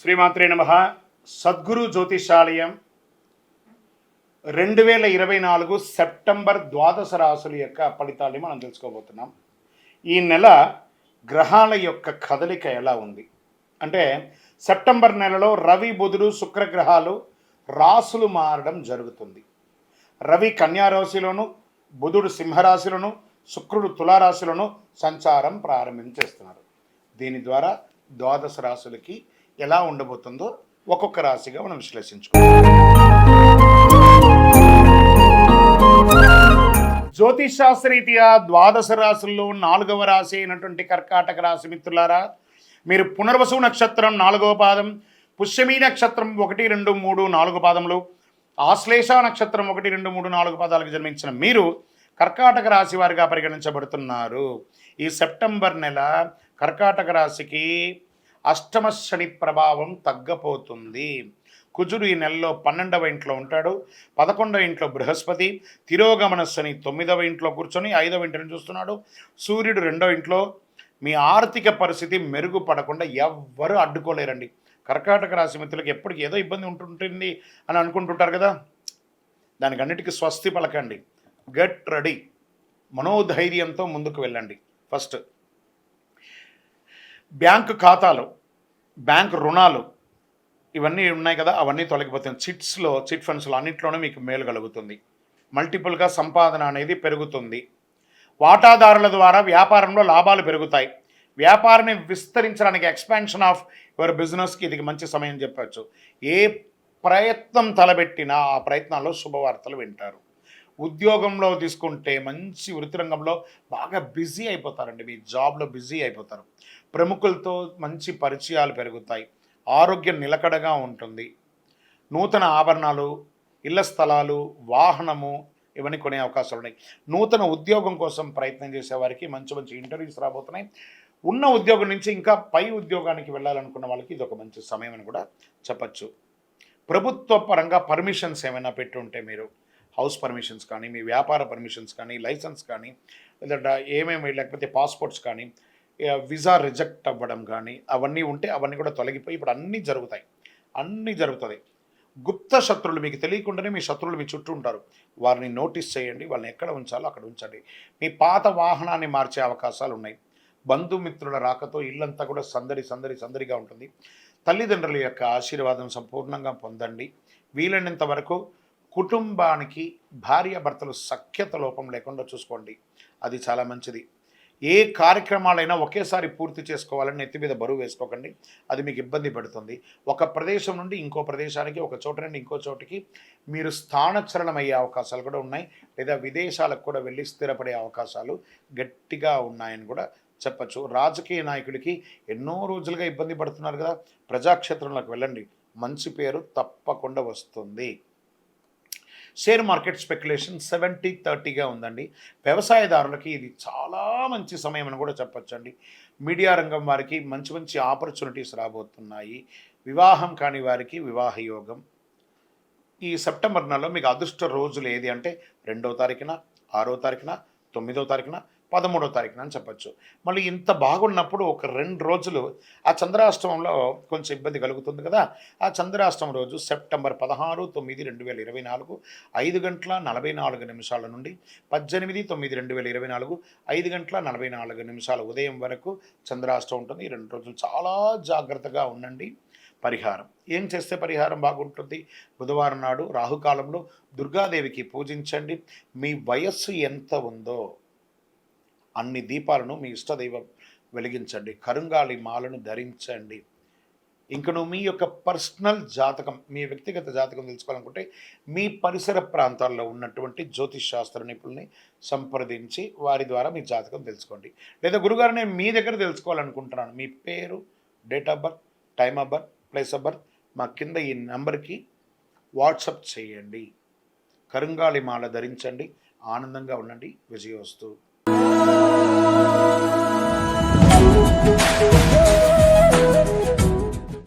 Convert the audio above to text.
శ్రీమాత్రే నమః. సద్గురు జ్యోతిషాలయం 2024 సెప్టెంబర్ ద్వాదశ రాశుల యొక్క ఫలితాన్ని మనం తెలుసుకోబోతున్నాం. ఈ నెల గ్రహాల యొక్క కదలిక ఎలా ఉంది అంటే, సెప్టెంబర్ నెలలో రవి, బుధుడు, శుక్ర గ్రహాలు రాశులు మారడం జరుగుతుంది. రవి కన్యా రాశిలోను, బుధుడు సింహరాశిలోను, శుక్రుడు తులారాశిలోను సంచారం ప్రారంభించేస్తున్నారు. దీని ద్వారా ద్వాదశ రాశులకి ఎలా ఉండబోతుందో ఒక్కొక్క రాశిగా మనం విశ్లేషించుకుంటాం. జ్యోతిష్ శాస్త్రరీత్యా ద్వాదశ రాశుల్లో 4వ రాశి అయినటువంటి కర్కాటక రాశి మిత్రులారా, మీరు పునర్వసు నక్షత్రం 4వ పాదం, పుష్యమీ నక్షత్రం 1, 2, 3, 4 పాదములు, ఆశ్లేష నక్షత్రం 1, 2, 3, 4 పాదాలకు జన్మించిన మీరు కర్కాటక రాశి వారిగా పరిగణించబడుతున్నారు. ఈ సెప్టెంబర్ నెల కర్కాటక రాశికి అష్టమ శని ప్రభావం తగ్గపోతుంది. కుజుడు ఈ నెలలో 12వ ఇంట్లో ఉంటాడు, 11వ ఇంట్లో బృహస్పతి, తిరోగమన శని 9వ ఇంట్లో కూర్చొని 5వ ఇంటిని చూస్తున్నాడు, సూర్యుడు 2వ ఇంట్లో. మీ ఆర్థిక పరిస్థితి మెరుగుపడకుండా ఎవ్వరూ అడ్డుకోలేరండి. కర్కాటక రాశి మిత్రులకు ఎప్పటికీ ఏదో ఇబ్బంది ఉంటుంటుంది అని అనుకుంటుంటారు కదా, దానికి అన్నిటికీ స్వస్తి పలకండి. గెట్ రెడీ, మనోధైర్యంతో ముందుకు వెళ్ళండి. ఫస్ట్ బ్యాంకు ఖాతాలు, బ్యాంకు రుణాలు ఇవన్నీ ఉన్నాయి కదా, అవన్నీ తొలగిపోతాయి. చిట్ ఫండ్స్లో అన్నింటిలోనూ మీకు మేలు కలుగుతుంది. మల్టిపుల్గా సంపాదన అనేది పెరుగుతుంది. వాటాదారుల ద్వారా వ్యాపారంలో లాభాలు పెరుగుతాయి. వ్యాపారాన్ని విస్తరించడానికి, ఎక్స్పాన్షన్ ఆఫ్ యువర్ బిజినెస్కి ఇది మంచి సమయం చెప్పచ్చు. ఏ ప్రయత్నం తలబెట్టినా ఆ ప్రయత్నాల్లో శుభవార్తలు వింటారు. ఉద్యోగంలో తీసుకుంటే మంచి వృత్తి రంగంలో బాగా బిజీ అయిపోతారండి. మీ జాబ్లో బిజీ అయిపోతారు. ప్రముఖులతో మంచి పరిచయాలు పెరుగుతాయి. ఆరోగ్యం నిలకడగా ఉంటుంది. నూతన ఆభరణాలు, ఇళ్ల స్థలాలు, వాహనము ఇవన్నీ కొనే అవకాశాలు ఉన్నాయి. నూతన ఉద్యోగం కోసం ప్రయత్నం చేసేవారికి మంచి మంచి ఇంటర్వ్యూస్ రాబోతున్నాయి. ఉన్న ఉద్యోగం నుంచి ఇంకా పై ఉద్యోగానికి వెళ్ళాలనుకున్న వాళ్ళకి ఇది ఒక మంచి సమయం అని కూడా చెప్పచ్చు. ప్రభుత్వ పరంగా పర్మిషన్స్ ఏమైనా పెట్టి ఉంటే, మీరు హౌస్ పర్మిషన్స్ కానీ, మీ వ్యాపార పర్మిషన్స్ కానీ, లైసెన్స్ కానీ, లేదా ఏమేమి, లేకపోతే పాస్పోర్ట్స్ కానీ, వీసా రిజెక్ట్ అవ్వడం కానీ అవన్నీ ఉంటే అవన్నీ కూడా తొలగిపోయి ఇప్పుడు అన్నీ జరుగుతుంది. గుప్త శత్రువులు, మీకు తెలియకుండానే మీ శత్రువులు మీ చుట్టూ ఉంటారు. వారిని నోటీస్ చేయండి. వాళ్ళని ఎక్కడ ఉంచాలో అక్కడ ఉంచండి. మీ పాత వాహనాన్ని మార్చే అవకాశాలు ఉన్నాయి. బంధుమిత్రుల రాకతో ఇల్లంతా కూడా సందడిగా ఉంటుంది. తల్లిదండ్రుల యొక్క ఆశీర్వాదం సంపూర్ణంగా పొందండి. వీలైనంత వరకు కుటుంబానికి భార్యాభర్తలు సఖ్యత లోపం లేకుండా చూసుకోండి. అది చాలా మంచిది. ఏ కార్యక్రమాలైనా ఒకేసారి పూర్తి చేసుకోవాలని నెత్తి మీద బరువు వేసుకోకండి. అది మీకు ఇబ్బంది పడుతుంది. ఒక ప్రదేశం నుండి ఇంకో ప్రదేశానికి, ఒక చోట నుండి ఇంకో చోటికి మీరు స్థానచలనం అయ్యే అవకాశాలు కూడా ఉన్నాయి. లేదా విదేశాలకు కూడా వెళ్ళి స్థిరపడే అవకాశాలు గట్టిగా ఉన్నాయని కూడా చెప్పచ్చు. రాజకీయ నాయకుడికి ఎన్నో రోజులుగా ఇబ్బంది పడుతున్నారు కదా, ప్రజాక్షేత్రంలోకి వెళ్ళండి. మంచి పేరు తప్పకుండా వస్తుంది. షేర్ మార్కెట్ స్పెక్యులేషన్ 70-30గా ఉందండి. వ్యవసాయదారులకి ఇది చాలా మంచి సమయం అని కూడా చెప్పచ్చండి. మీడియా రంగం వారికి మంచి ఆపర్చునిటీస్ రాబోతున్నాయి. వివాహం కాని వారికి వివాహ యోగం. ఈ సెప్టెంబర్ నెలలో మీకు అదృష్ట రోజులు ఏది అంటే 2వ తారీఖున, 6వ తారీఖున, 9వ తారీఖున, 13వ తారీఖున అని చెప్పచ్చు. మళ్ళీ ఇంత బాగున్నప్పుడు ఒక 2 రోజులు ఆ చంద్రాష్టమంలో కొంచెం ఇబ్బంది కలుగుతుంది కదా. ఆ చంద్రాష్టమం రోజు సెప్టెంబర్ 16/9/2024 5:44 నుండి 18/9/2024 5:44 ఉదయం వరకు చంద్రాష్టమం ఉంటుంది. ఈ 2 రోజులు చాలా జాగ్రత్తగా ఉండండి. పరిహారం ఏం చేస్తే పరిహారం బాగుంటుంది? బుధవారం నాడు రాహుకాలంలో దుర్గాదేవికి పూజించండి. మీ వయస్సు ఎంత ఉందో అన్ని దీపాలను మీ ఇష్టదైవం వెలిగించండి. కరుంగాలి మాలను ధరించండి. ఇంకను మీ యొక్క పర్సనల్ జాతకం, మీ వ్యక్తిగత జాతకం తెలుసుకోవాలనుకుంటే మీ పరిసర ప్రాంతాల్లో ఉన్నటువంటి జ్యోతిష్ శాస్త్ర నిపుణుల్ని సంప్రదించి వారి ద్వారా మీ జాతకం తెలుసుకోండి. లేదా గురుగారు నేను మీ దగ్గర తెలుసుకోవాలనుకుంటున్నాను, మీ పేరు, date of birth, time of birth, place of birth మా కింద ఈ నెంబర్కి వాట్సప్ చేయండి. కరుంగాలి మాల ధరించండి. ఆనందంగా ఉండండి. విజయోస్తు.